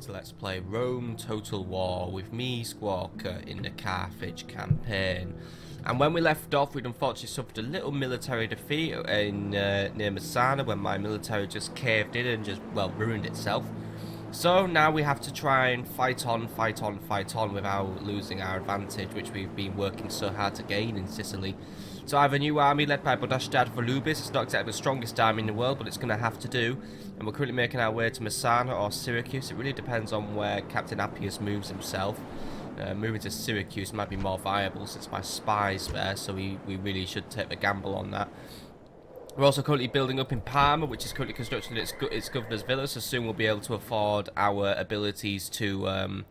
So let's play Rome Total War with me, Squawker, in the Carthage campaign. And when we left off, we'd unfortunately suffered a little military defeat in near Messana when my military just caved in and just, well, ruined itself. So now we have to try and fight on without losing our advantage, which we've been working so hard to gain in Sicily. So I have a new army led by Bodashdart Volubilis. It's not exactly the strongest army in the world, but it's going to have to do. And we're currently making our way to Messana or Syracuse. It really depends on where Captain Appius moves himself. Moving to Syracuse might be more viable since my spy's there, so we really should take the gamble on that. We're also currently building up in Parma, which is currently constructing its governor's villa, so soon we'll be able to afford our abilities to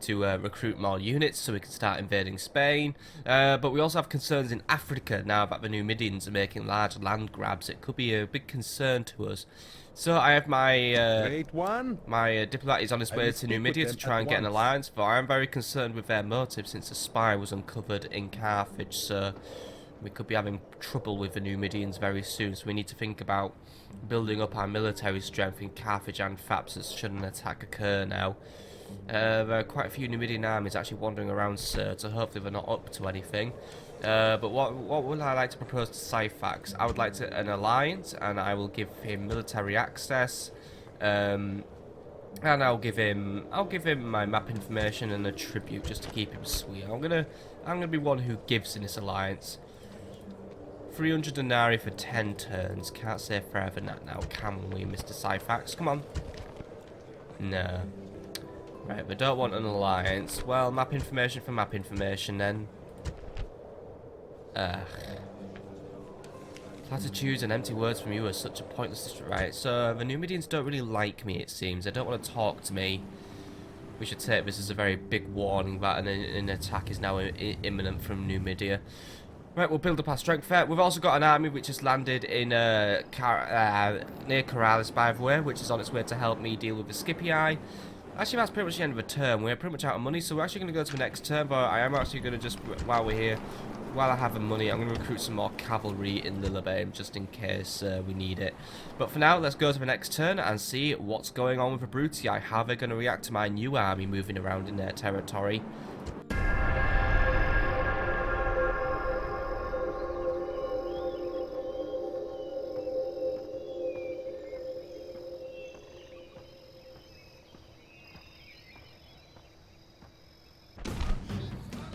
recruit more units so we can start invading Spain. But we also have concerns in Africa now that the Numidians are making large land grabs. It could be a big concern to us. So I have my my diplomat is on his way to Numidia to try and get an alliance, but I am very concerned with their motive since a spy was uncovered in Carthage, so we could be having trouble with the Numidians very soon, so we need to think about building up our military strength in Carthage and Thapsus should an attack occur now. There are quite a few Numidian armies actually wandering around, sir, so hopefully they're not up to anything. But what would I like to propose to Syphax? I would like an alliance, and I will give him military access, and I'll give him my map information and a tribute just to keep him sweet. I'm gonna be one who gives in this alliance. 300 denarii for 10 turns. Can't say further than that now, can we, Mr. Syphax? Come on. No. Right, we don't want an alliance. Well, map information for map information then. Platitudes and empty words from you are such a pointless... Right, so the Numidians don't really like me, it seems. They don't want to talk to me. We should take this as a very big warning that an attack is now imminent from Numidia. Right, we'll build up our strength there. We've also got an army which has landed in near Corralis, by the way, which is on its way to help me deal with the Scipii. Actually, that's pretty much the end of the term. We're pretty much out of money, so we're actually going to go to the next term, but I am actually going to just, while we're here, while I have the money, I'm going to recruit some more cavalry in Lillibane, just in case we need it. But for now, let's go to the next turn and see what's going on with the Brutii. How they're going to react to my new army moving around in their territory.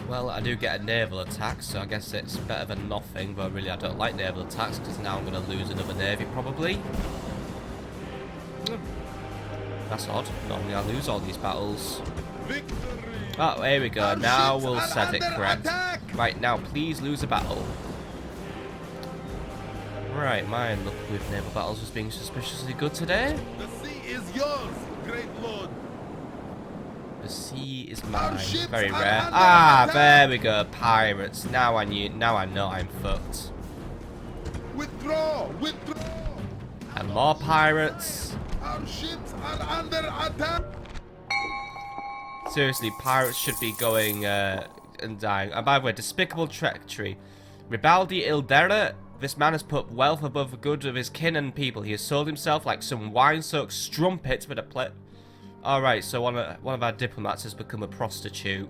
Well, I do get a naval attack, so I guess it's better than nothing, but really I don't like naval attacks, because now I'm going to lose another navy, probably. That's odd. Normally I lose all these battles. Oh, here we go. Now we'll set it correct. Right, now please lose a battle. Right, my luck with naval battles was being suspiciously good today. The sea is yours, great lord. The sea is mine. Very rare. Ah, there we go. Pirates. Now I know I'm fucked. Withdraw! Withdraw! And more pirates. Our ships are under attack! Seriously, pirates should be going and dying. And by the way, despicable treachery. Ribaldi Ildera. This man has put wealth above the good of his kin and people. He has sold himself like some wine-soaked strumpet for the play. Alright, so one of our diplomats has become a prostitute.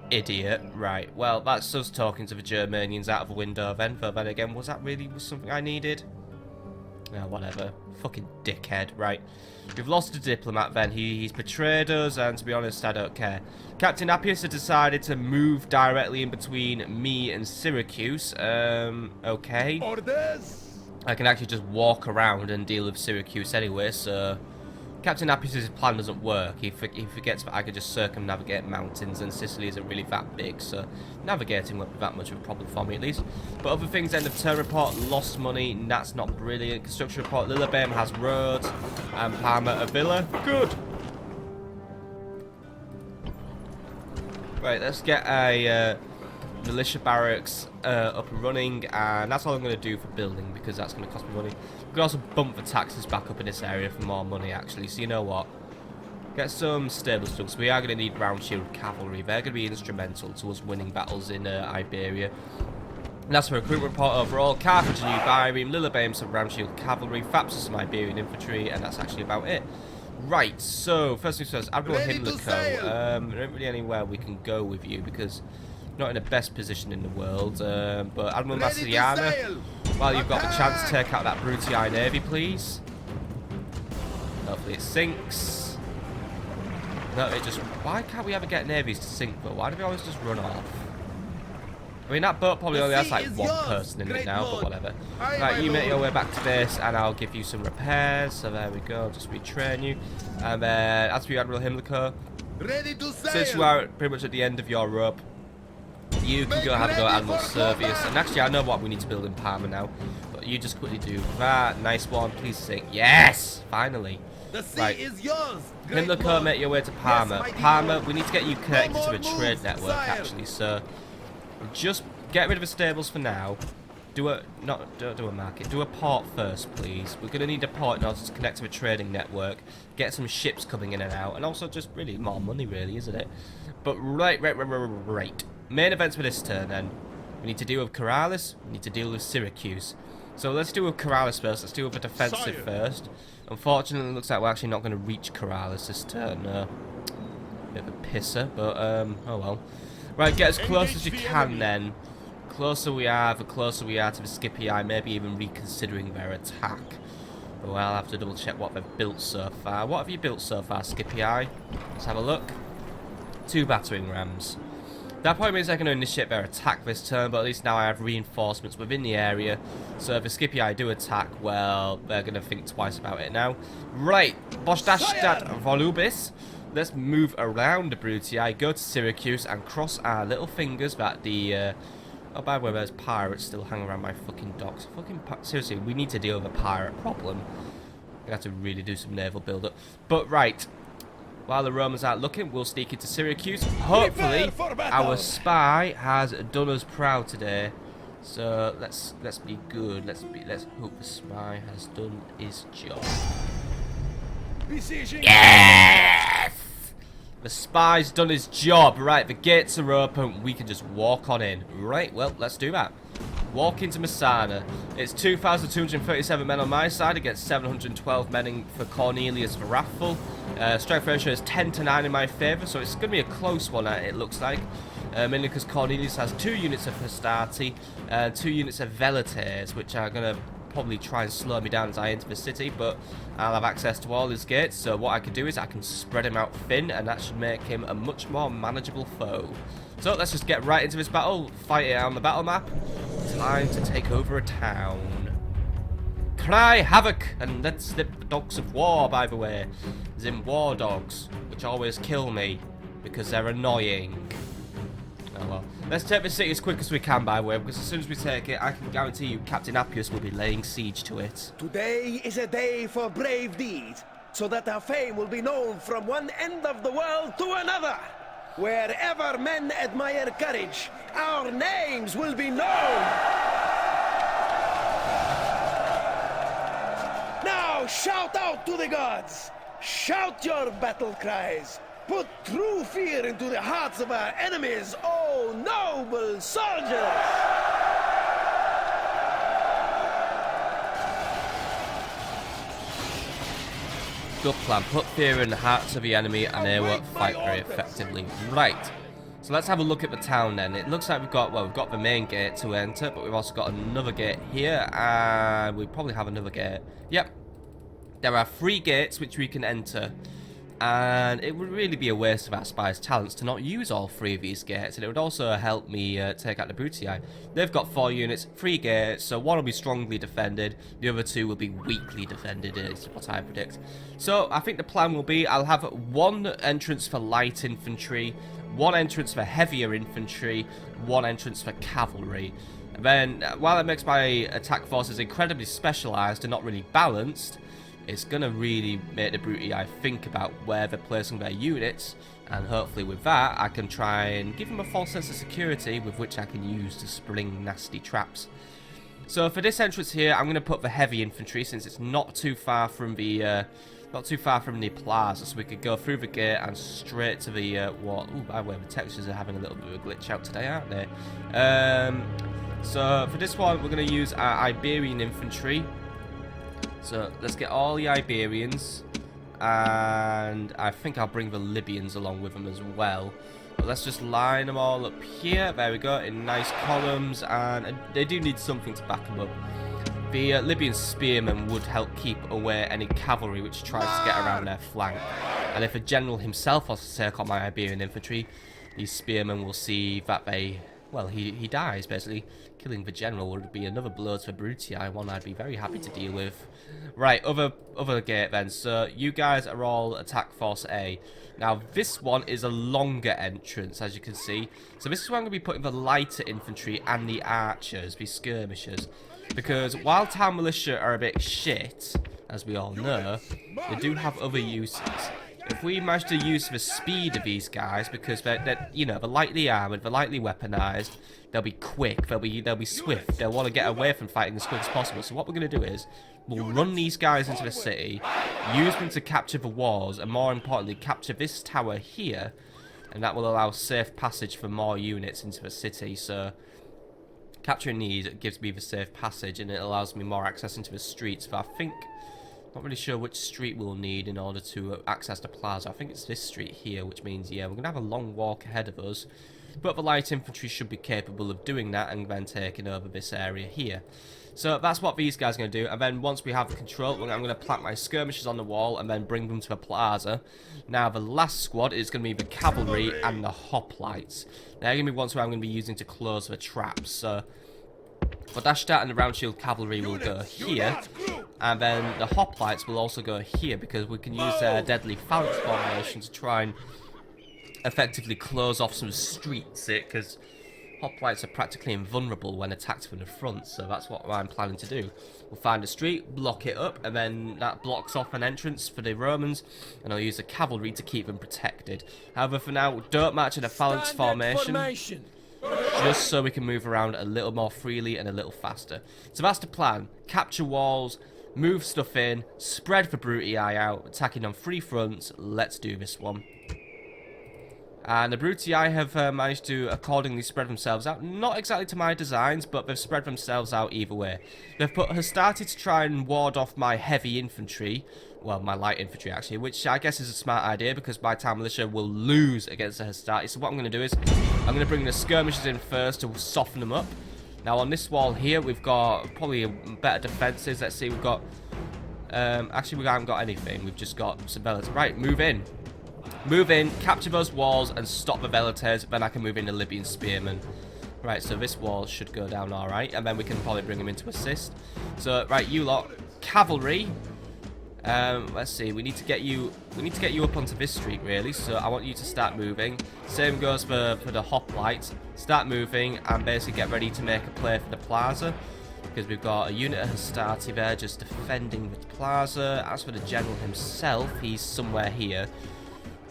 Idiot. Right, well, that's us talking to the Germanians out of a window then. But then again, was that really something I needed? No, whatever. Fucking dickhead. Right. We've lost a diplomat then. He's betrayed us, and to be honest, I don't care. Captain Appius has decided to move directly in between me and Syracuse. Okay. Orders! I can actually just walk around and deal with Syracuse anyway, so... Captain Appius' plan doesn't work. He forgets that I could just circumnavigate mountains, and Sicily isn't really that big, so navigating won't be that much of a problem for me at least. But other things, end of turn report, lost money, that's not brilliant. Construction report, Lillibane has roads, and Parma a villa. Good! Right, let's get a militia barracks up and running, and that's all I'm going to do for building, because that's going to cost me money. We can also bump the taxes back up in this area for more money, actually, so you know what? Get some stable stuff. So we are going to need round shield cavalry. They're going to be instrumental to us winning battles in Iberia. And that's for recruitment report overall. Carthage, new Byrene, Lillibane, some round shield cavalry, Thapsus, some Iberian infantry, and that's actually about it. Right, so first things first, Admiral Ready to Himliko. sail. There isn't really anywhere we can go with you because you're not in the best position in the world. But Admiral Ready to Massiana, sail. while you've got the chance, Attack. take out that Brutii Navy, please. Hopefully it sinks. No, it just... Why can't we ever get navies to sink, though? Why do we always just run off? I mean, that boat probably The only has sea like is one yours, person in it great now, lord. but whatever. Aye, Right, my you make lord. your way back to base, and I'll give you some repairs. So there we go, just retrain you. And then, as for you, Admiral Himliko, Ready to sail. since you are pretty much at the end of your rope, you can go have a go at Admiral Servius. And actually, I know what we need to build in Parma now. But you just quickly do that. Nice one, please sink. Yes! Finally. The sea Right. is yours. Great Himliko, lord. make your way to Parma. Yes, mighty Parma, lord. we need to get you connected No to a more trade moves, network, sire. actually. So, just get rid of the stables for now. Don't do a market. Do a port first, please. We're going to need a port in order to connect to a trading network. Get some ships coming in and out. And also just really more money, really, isn't it? But right. Main events for this turn, then. We need to deal with Corrales. We need to deal with Syracuse. So let's deal with Corrales first. Let's deal with the defensive Sire. first. Unfortunately, it looks like we're actually not going to reach Corrales this turn. Bit of a pisser, but oh well. Right, get as close as you can then. Closer we are, the closer we are to the Scipii, maybe even reconsidering their attack. But I'll have to double check what they've built so far. What have you built so far, Scipii? Let's have a look. 2 battering rams. That probably means they're going to initiate their attack this turn, but at least now I have reinforcements within the area. So if the Scipii do attack, well, they're going to think twice about it now. Right, Bodashdart Volubilis. Let's move around the Brutii, go to Syracuse, and cross our little fingers that the... oh, by the way, there's pirates still hanging around my fucking docks. Seriously, we need to deal with a pirate problem. We have to really do some naval build-up. But right, while the Romans aren't looking, we'll sneak into Syracuse. Hopefully, our spy has done us proud today. So let's be good. Let's hope the spy has done his job. Yes! The spy's done his job. Right, the gates are open. We can just walk on in. Right, well, let's do that. Walk into Messana. It's 2,237 men on my side against 712 men for Cornelius the Wrathful. Strength ratio is 10 to 9 in my favour, so it's going to be a close one, it looks like. Mainly because Cornelius has 2 units of Hastati and 2 units of Velites, which are going to probably try and slow me down as I enter the city, but I'll have access to all his gates, so what I can do is I can spread him out thin, and that should make him a much more manageable foe. So let's just get right into this battle, fight it on the battle map. Time to take over a town. Cry havoc, and let's slip the dogs of war, by the way. As in war dogs, which always kill me, because they're annoying. Oh well. Let's take the city as quick as we can, by the way, because as soon as we take it, I can guarantee you Captain Appius will be laying siege to it. Today is a day for brave deeds, so that our fame will be known from one end of the world to another. Wherever men admire courage, our names will be known. Now shout out to the gods. Shout your battle cries. Put true fear into the hearts of our enemies, oh noble soldiers! Good plan. Put fear in the hearts of the enemy and they won't fight very effectively. Right. So let's have a look at the town then. It looks like we've got the main gate to enter, but we've also got another gate here, and we probably have another gate. Yep. There are 3 gates which we can enter. And it would really be a waste of our spy's talents to not use all 3 of these gates, and it would also help me take out the Brutii. They've got 4 units, 3 gates, so 1 will be strongly defended, the other 2 will be weakly defended, is what I predict. So I think the plan will be I'll have 1 entrance for light infantry, 1 entrance for heavier infantry, 1 entrance for cavalry. And then, while it makes my attack forces incredibly specialised and not really balanced, it's going to really make the Brutii think about where they're placing their units, and hopefully with that I can try and give them a false sense of security with which I can use to spring nasty traps. So for this entrance here, I'm going to put the heavy infantry, since it's not too far from the plaza, so we could go through the gate and straight to the wall. Ooh, by the way, the textures are having a little bit of a glitch out today, aren't they? So for this one, we're going to use our Iberian infantry. So let's get all the Iberians, and I think I'll bring the Libyans along with them as well. But let's just line them all up here. There we go, in nice columns, and they do need something to back them up. The Libyan spearmen would help keep away any cavalry which tries to get around their flank. And if a general himself wants to take on my Iberian infantry, these spearmen will see that they... well, he dies, basically. Killing the general would be another blow to Brutii, one I'd be very happy to deal with. Right, other gate then. So, you guys are all Attack Force A. Now, this one is a longer entrance, as you can see. So, this is where I'm going to be putting the lighter infantry and the archers, the skirmishers. Because while town militia are a bit shit, as we all know, they do have other uses. If we manage to use the speed of these guys, because they're you know, they're lightly armoured, they're lightly weaponized, they'll be quick, they'll be swift, they'll want to get away from fighting as quick as possible. So what we're going to do is, we'll run these guys into the city, use them to capture the walls, and more importantly, capture this tower here, and that will allow safe passage for more units into the city. So capturing these, it gives me the safe passage, and it allows me more access into the streets. So I think... not really sure which street we'll need in order to access the plaza. I think it's this street here, which means, yeah, we're going to have a long walk ahead of us. But the light infantry should be capable of doing that and then taking over this area here. So that's what these guys are going to do. And then once we have the control, I'm going to plant my skirmishers on the wall and then bring them to the plaza. Now, the last squad is going to be the cavalry and the hoplites. They're going to be ones who I'm going to be using to close the traps. So Bodashdart and the round shield cavalry will go here, and then the hoplites will also go here, because we can use their deadly phalanx formation to try and effectively close off some streets, because hoplites are practically invulnerable when attacked from the front. So that's what I'm planning to do. We'll find a street, block it up, and then that blocks off an entrance for the Romans, and I'll use the cavalry to keep them protected. However, for now, don't march in a phalanx formation. Just so we can move around a little more freely and a little faster. So that's the plan. Capture walls, move stuff in, spread the Brutii out, attacking on 3 fronts. Let's do this one. And the Brutii have managed to accordingly spread themselves out. Not exactly to my designs, but they've spread themselves out either way. They've started to try and ward off my heavy infantry. Well, my light infantry, actually, which I guess is a smart idea, because my town militia will lose against the Hastati. So what I'm going to do is, I'm going to bring the skirmishers in first to soften them up. Now, on this wall here, we've got probably better defences. Let's see, we've got... actually, we haven't got anything. We've just got some velators. Right, move in. Move in, capture those walls, and stop the velators. Then I can move in the Libyan spearmen. Right, so this wall should go down all right, and then we can probably bring them in to assist. So, right, you lot, cavalry... let's see, we need to get you up onto this street, really. So I want you to start moving. Same goes for the hoplites. Start moving and basically get ready to make a play for the plaza, because we've got a unit of Hastati there just defending the plaza. As for the general himself, he's somewhere here.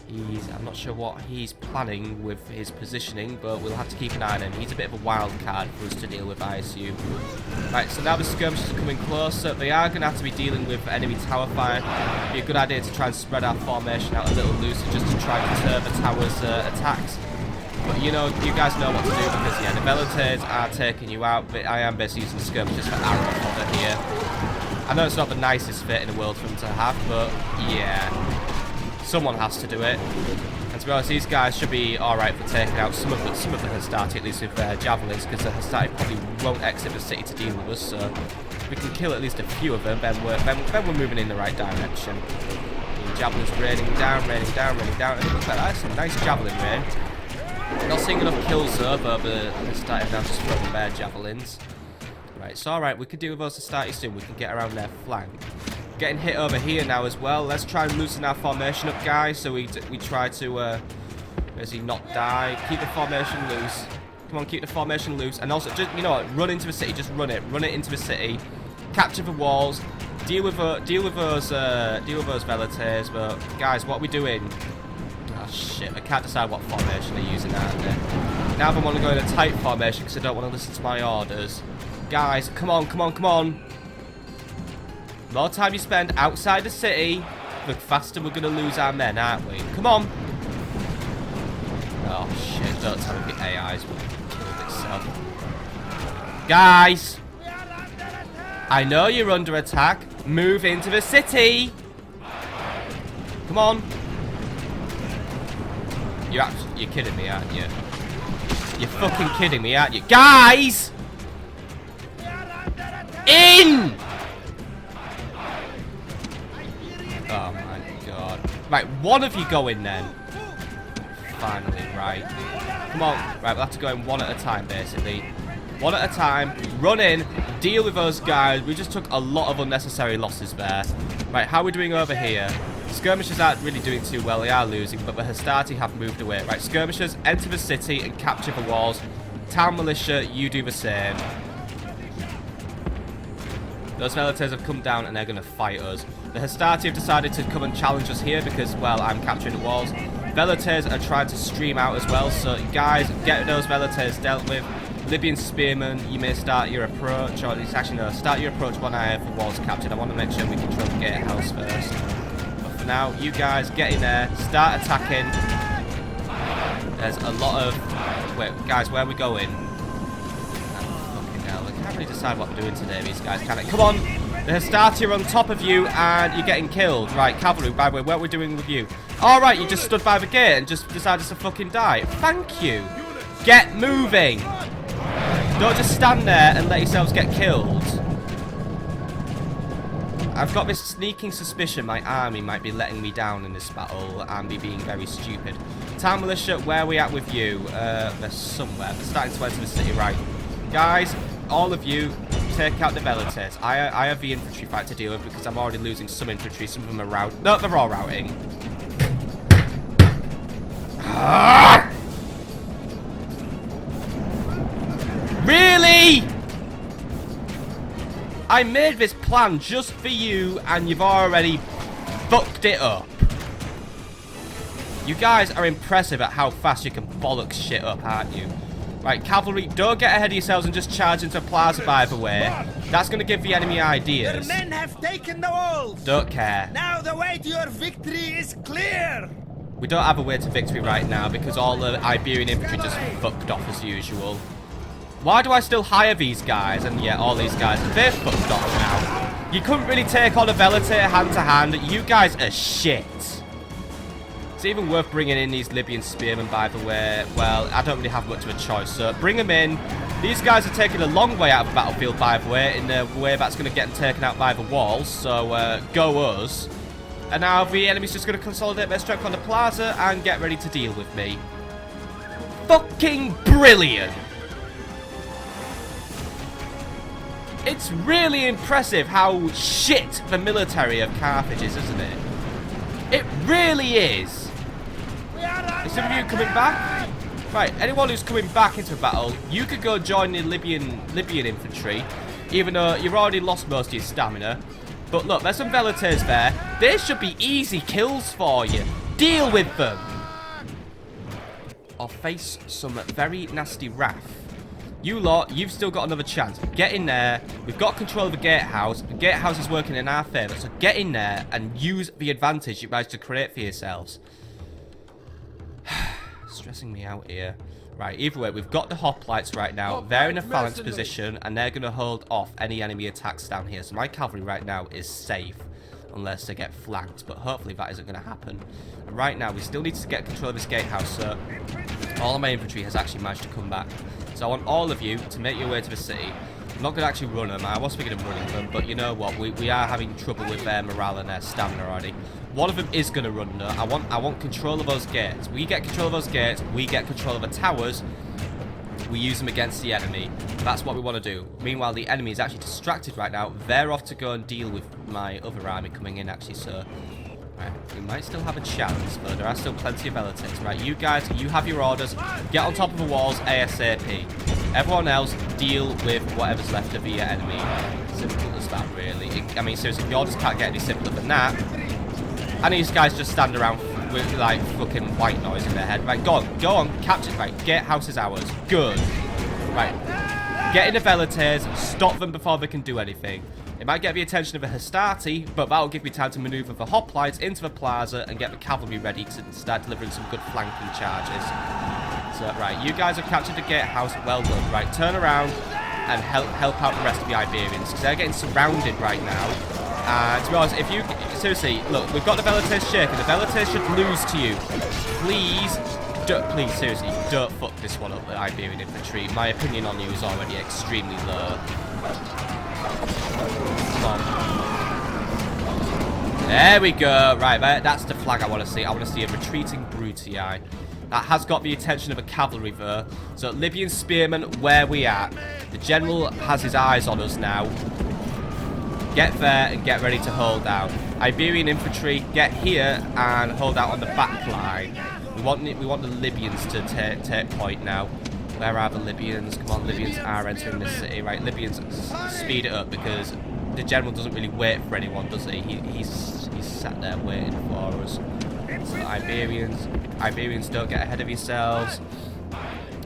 I'm not sure what he's planning with his positioning, but we'll have to keep an eye on him. He's a bit of a wild card for us to deal with, I assume. Right, so now the skirmishers are coming closer. They are going to have to be dealing with enemy tower fire. It'd be a good idea to try and spread our formation out a little looser, just to try and deter the tower's attacks. But you know, you guys know what to do, because yeah, the velators are taking you out. But I am basically using skirmishers for arrow fodder here. I know it's not the nicest fit in the world for them to have, but yeah. Someone has to do it. And to be honest, these guys should be alright for taking out some of the Hastati, at least with their javelins, because the Hastati probably won't exit the city to deal with us. So if we can kill at least a few of them, then we're moving in the right direction. The javelins raining down, raining down, raining down. And it looks like that's a nice javelin rain. Not seeing enough kills though, but the Hastati have now just thrown their javelins. Right, it's alright, we can deal with those Hastati soon. We can get around their flank. Getting hit over here now as well. Let's try and loosen our formation up, guys, so we try to basically not die. Keep the formation loose. Come on, keep the formation loose. And also, just, you know what, run into the city. Just run it into the city. Capture the walls. Deal with those velators. But guys, what are we doing? Oh shit! I can't decide what formation they're using out there. Now I want to go in a tight formation because I don't want to listen to my orders. Guys, come on, come on, come on. The more time you spend outside the city, the faster we're going to lose our men, aren't we? Come on! Oh shit, don't tell me the AI's will kill itself. Guys! I know you're under attack. Move into the city! Come on. You're kidding me, aren't you? You're fucking kidding me, aren't you? Guys! In! Oh my god. Right, one of you go in then. Finally, right. Come on. Right, we'll have to go in one at a time, basically. One at a time. Run in. Deal with those guys. We just took a lot of unnecessary losses there. Right, how are we doing over here? Skirmishers aren't really doing too well. They are losing, but the Hastati have moved away. Right, skirmishers, enter the city and capture the walls. Town militia, you do the same. Those Velators have come down and they're going to fight us. The Hastati have decided to come and challenge us here because, well, I'm capturing the walls. Velators are trying to stream out as well, so guys, get those Velators dealt with. Libyan spearmen, you may start your approach, or it's actually no, start your approach when I have the walls captured. I want to make sure we control the gatehouse first. But for now, you guys get in there, start attacking. There's a lot of... Wait, guys, where are we going? Fucking hell, I can't really decide what I'm doing today, these guys, can I? Come on! The Hastati are on top of you, and you're getting killed. Right, cavalry, by the way, what are we doing with you? Alright, you just stood by the gate and just decided to fucking die. Thank you! Get moving! Don't just stand there and let yourselves get killed. I've got this sneaking suspicion my army might be letting me down in this battle and me being very stupid. Town militia, where are we at with you? They're somewhere. They're starting to enter the city, right. Guys, all of you, take out the Velators. I have the infantry fight to deal with because I'm already losing some infantry. Some of them are routing. No, they're all routing. Really? I made this plan just for you and you've already fucked it up. You guys are impressive at how fast you can bollocks shit up, aren't you? Right, cavalry, don't get ahead of yourselves and just charge into a plaza, by the way. That's going to give the enemy ideas. Your men have taken the walls. Don't care. Now the way to your victory is clear. We don't have a way to victory right now because all the Iberian infantry just fucked off as usual. Why do I still hire these guys? And yeah, all these guys, they're fucked off now. You couldn't really take on a Velator hand to hand. You guys are shit. It's even worth bringing in these Libyan spearmen, by the way. Well, I don't really have much of a choice, so bring them in. These guys are taking a long way out of the battlefield, by the way, in a way that's going to get them taken out by the walls. So, go us. And now the enemy's just going to consolidate their strength on the plaza and get ready to deal with me. Fucking brilliant! It's really impressive how shit the military of Carthage is, isn't it? It really is. Is some of you coming back? Right, anyone who's coming back into battle, you could go join the Libyan infantry, even though you've already lost most of your stamina. But look, there's some Velators there. They should be easy kills for you. Deal with them. Or face some very nasty wrath. You lot, you've still got another chance. Get in there. We've got control of the gatehouse. The gatehouse is working in our favour. So get in there and use the advantage you managed to create for yourselves. Stressing me out here. Right, either way, we've got the hoplites right now. They're in a phalanx position and they're going to hold off any enemy attacks down here. So my cavalry right now is safe. Unless they get flanked. But hopefully that isn't going to happen. And right now, we still need to get control of this gatehouse. So all of my infantry has actually managed to come back. So I want all of you to make your way to the city. I'm not going to actually run them. I was thinking of running them, but you know what? We are having trouble with their morale and their stamina already. One of them is going to run though. I want control of those gates. We get control of those gates. We get control of the towers. We use them against the enemy. That's what we want to do. Meanwhile, the enemy is actually distracted right now. They're off to go and deal with my other army coming in actually, so... Right, we might still have a chance, but there are still plenty of Velators. Right, you guys, you have your orders. Get on top of the walls ASAP. Everyone else, deal with whatever's left of the enemy. Simple as that, really. I mean, seriously, your orders can't get any simpler than that. And these guys just stand around with, like, fucking white noise in their head. Right, go on, capture. Right, gatehouse is ours. Good. Right, get in the Velators, stop them before they can do anything. It might get the attention of a Hastati, but that'll give me time to maneuver the hoplites into the plaza and get the cavalry ready to start delivering some good flanking charges. So, right, you guys have captured the gatehouse. Well done. Right, turn around and help out the rest of the Iberians, because they're getting surrounded right now. To be honest, if you... Seriously, look, we've got the Velites shaking. The Velites should lose to you. Please, please, seriously, don't fuck this one up, the Iberian infantry. My opinion on you is already extremely low. Come on. There we go. Right, that's the flag I want to see. I want to see a retreating Brutii. That has got the attention of a cavalry though. So Libyan spearmen, where we at? The general has his eyes on us now. Get there and get ready to hold down. Iberian infantry, get here and hold out on the back line. We want the Libyans to take point now. Where are the Libyans? Come on, Libyans are entering the city. Right, Libyans, speed it up because the general doesn't really wait for anyone, does he? He's sat there waiting for us. So Iberians, don't get ahead of yourselves.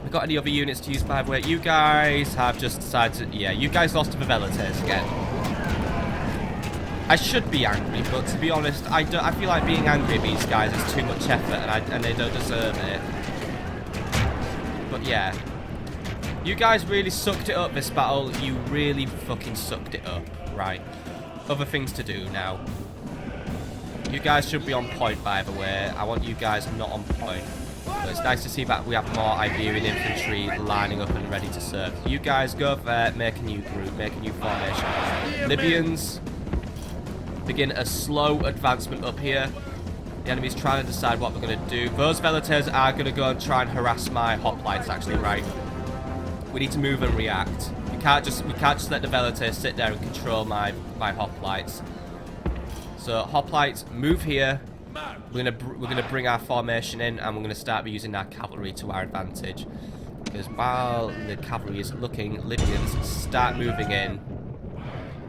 We've got any other units to use, by the way? You guys have just decided to... Yeah, you guys lost to the Velites again. I should be angry, but to be honest, I feel like being angry at these guys is too much effort, and they don't deserve it. But yeah. You guys really sucked it up this battle. You really fucking sucked it up. Right. Other things to do now. You guys should be on point, by the way. I want you guys not on point. But it's nice to see that we have more Iberian infantry lining up and ready to serve. You guys go there, make a new group, make a new formation. Libyans, begin a slow advancement up here. The enemy's trying to decide what we're going to do. Those Velites are going to go and try and harass my hoplites, actually, right? We need to move and react. We can't just let the Velites sit there and control my hoplites. So hoplites, move here. We're gonna bring our formation in, and we're gonna start using our cavalry to our advantage. Because while the cavalry is looking, Libyans start moving in.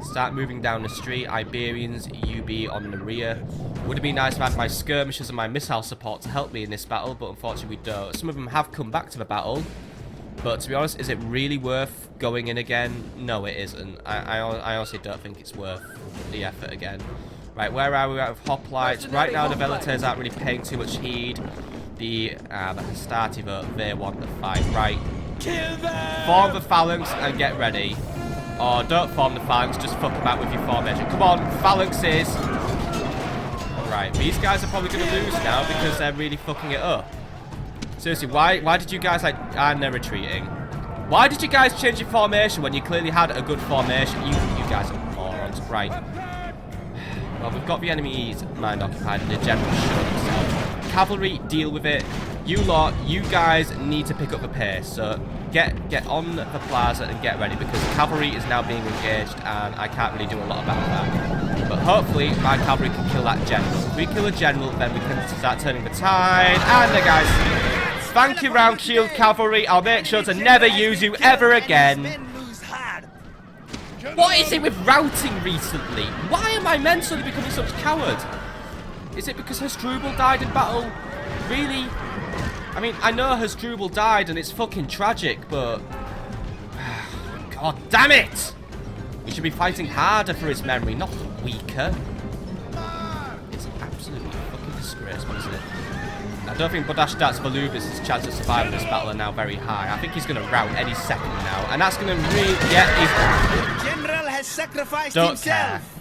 Start moving down the street. Iberians, you be on the rear. Would have been nice if I had my skirmishers and my missile support to help me in this battle, but unfortunately we don't. Some of them have come back to the battle, but to be honest, is it really worth going in again? No, it isn't. I honestly don't think it's worth the effort again. Right, where are we out of hoplites? Right now the Velites aren't really paying too much heed. The Hastati, they want the fight. Right. Form the phalanx and get ready. Or don't form the phalanx, just fuck them out with your formation. Come on, phalanxes! Right, these guys are probably going to lose now because they're really fucking it up. Seriously, why did you guys and they're retreating. Why did you guys change your formation when you clearly had a good formation? You guys are morons. Right. Well, we've got the enemy's mind occupied and the general showed himself. Cavalry, deal with it. You lot, you guys need to pick up the pace. So get on the plaza and get ready because cavalry is now being engaged and I can't really do a lot about that. But hopefully my cavalry can kill that general. If we kill a general, then we can start turning the tide. And the guys, thank you, round shield cavalry. I'll make sure to never use you ever again. What is it with routing recently? Why am I mentally becoming such a coward? Is it because Hasdrubal died in battle? Really? I mean, I know Hasdrubal died and it's fucking tragic, but... God damn it! We should be fighting harder for his memory, not weaker. It's absolutely fucking disgraceful, isn't it? I don't think Bodashdart Volubilis' chance of surviving this battle are now very high. I think he's going to rout any second now. And that's going to really... Yeah, he's... The general has sacrificed himself.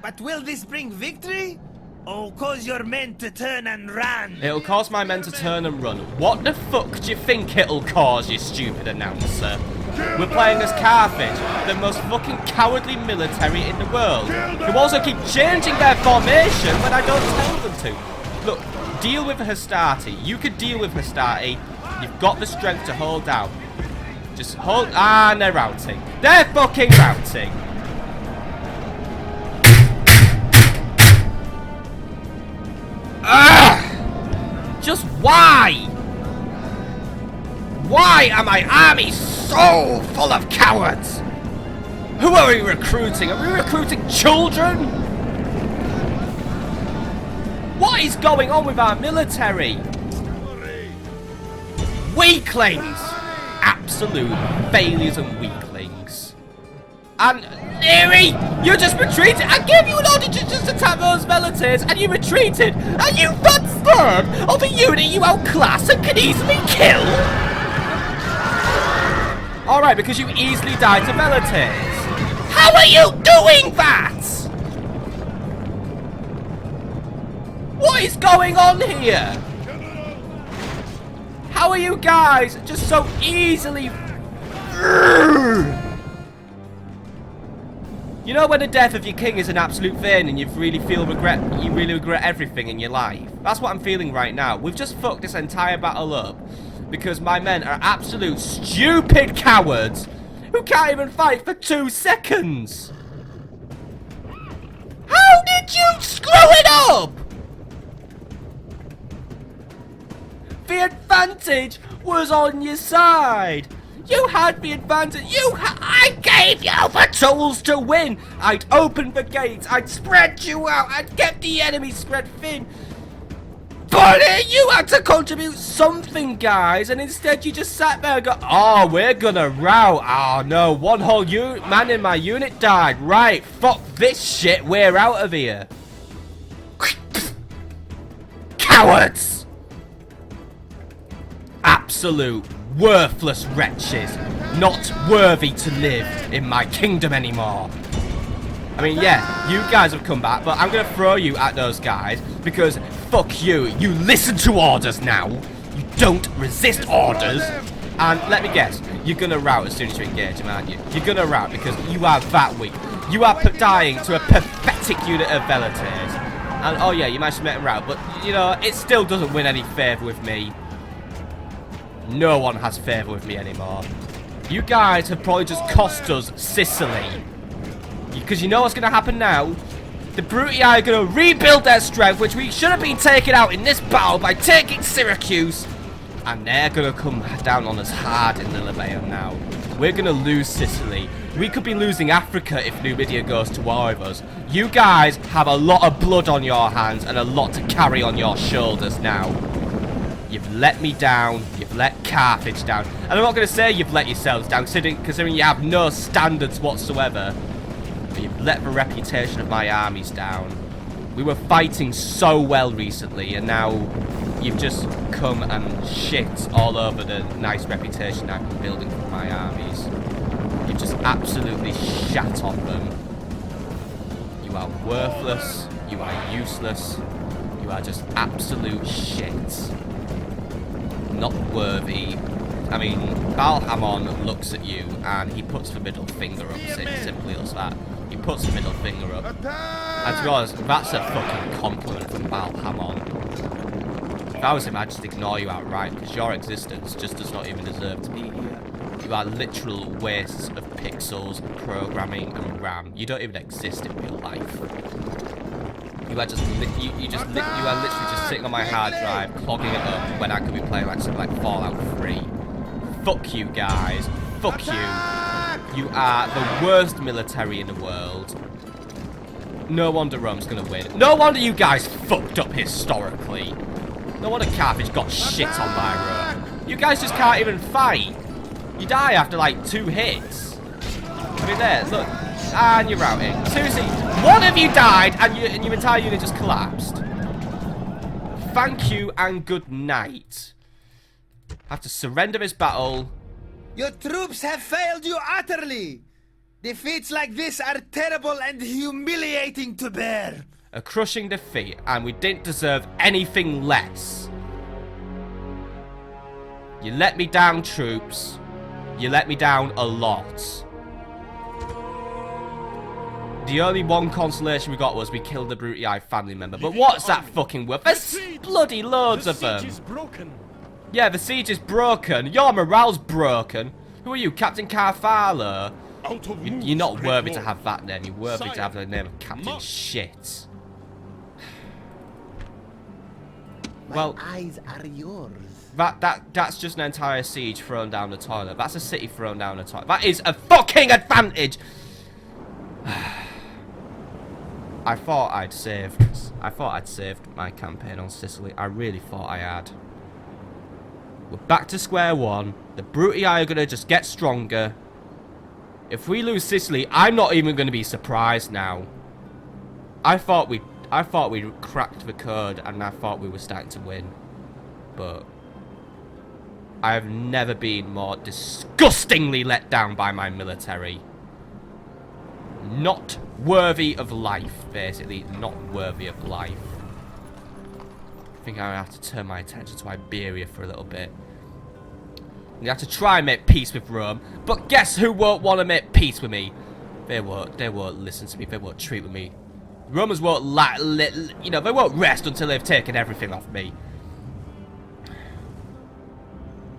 But will this bring victory? Or cause your men to turn and run? It'll cause my men to turn and run. What the fuck do you think it'll cause, you stupid announcer? We're playing as Carthage, the most fucking cowardly military in the world, who also keep changing their formation when I don't tell them to. Look, deal with Hastati. You could deal with Hastati. You've got the strength to hold down. Just hold... Ah, and they're routing. They're fucking routing. Ah! Just why? Why are my armies so full of cowards? Who are we recruiting? Are we recruiting children? What is going on with our military? Weaklings! Absolute failures and weaklings. And Neri, you just retreated. I gave you an order to just attack those Velites, and you retreated. And you got third of a unit you outclass and can easily kill. All right, because you easily died to Velites. How are you doing that? What is going on here? How are you guys just so easily... You know when the death of your king is an absolute pain and you really regret everything in your life? That's what I'm feeling right now. We've just fucked this entire battle up because my men are absolute stupid cowards who can't even fight for 2 seconds. How did you screw it up? The advantage was on your side. You had the advantage. I gave you the tools to win. I'd open the gates. I'd spread you out. I'd get the enemy spread thin. But you had to contribute something, guys. And instead you just sat there and go, oh, we're gonna rout. Oh, no. One whole man in my unit died. Right. Fuck this shit. We're out of here. Cowards. Absolute worthless wretches, not worthy to live in my kingdom anymore. I mean, yeah, you guys have come back, but I'm gonna throw you at those guys because fuck you. You listen to orders now. You don't resist orders. And let me guess, you're gonna rout as soon as you engage them, aren't you? You're gonna rout because you are that weak. You are dying to a pathetic unit of velites. And oh yeah, you managed to make them rout, but you know, it still doesn't win any favour with me. No one has favour with me anymore. You guys have probably just cost us Sicily. Because you know what's going to happen now? The Brutii are going to rebuild their strength, which we should have been taken out in this battle by taking Syracuse. And they're going to come down on us hard in Lilybaeum now. We're going to lose Sicily. We could be losing Africa if Numidia goes to war with us. You guys have a lot of blood on your hands and a lot to carry on your shoulders now. You've let me down. You've let Carthage down. And I'm not going to say you've let yourselves down, considering you have no standards whatsoever. But you've let the reputation of my armies down. We were fighting so well recently, and now you've just come and shit all over the nice reputation I've been building for my armies. You've just absolutely shat on them. You are worthless. You are useless. You are just absolute shit. Not worthy. I mean, Balhamon looks at you and he puts the middle finger up, simply as that. He puts the middle finger up. And to be honest, that's a fucking compliment from Balhamon. If I was him, I'd just ignore you outright, because your existence just does not even deserve to be here. You are literal wastes of pixels, programming, and RAM. You don't even exist in real life. You are just you are literally just sitting on my hard drive, clogging it up when I could be playing like something like Fallout 3. Fuck you guys. Fuck you. You are the worst military in the world. No wonder Rome's gonna win. No wonder you guys fucked up historically. No wonder Carthage got shit on by Rome. You guys just can't even fight. You die after like 2 hits. I mean there, look. And you're routing. Seriously, one of you died and your entire unit just collapsed. Thank you and good night. Have to surrender this battle. Your troops have failed you utterly. Defeats like this are terrible and humiliating to bear. A crushing defeat, and we didn't deserve anything less. You let me down, troops. You let me down a lot. The only one consolation we got was we killed the Brutii family member. But what's that fucking worth? There's bloody loads of them. Yeah, the siege is broken. Your morale's broken. Who are you, Captain Carfalo? You're not worthy to have that name. You're worthy to have the name of Captain Shit. Well, eyes are yours. That's just an entire siege thrown down the toilet. That's a city thrown down the toilet. That is a fucking advantage. I thought I'd saved my campaign on Sicily. I really thought I had. We're back to square one. The Brutii are gonna just get stronger. If we lose Sicily, I'm not even gonna be surprised now. I thought we cracked the code and I thought we were starting to win. But I have never been more disgustingly let down by my military. Not worthy of life, basically. Not worthy of life. I think I have to turn my attention to Iberia for a little bit. We have to try and make peace with Rome, but guess who won't want to make peace with me? They won't listen to me. They won't treat with me. Romans won't you know, they won't rest until they've taken everything off me.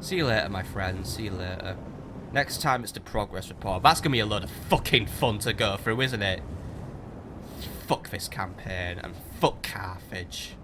See you later, my friends. See you later. Next time it's the progress report. That's gonna be a lot of fucking fun to go through, isn't it? Fuck this campaign and fuck Carthage.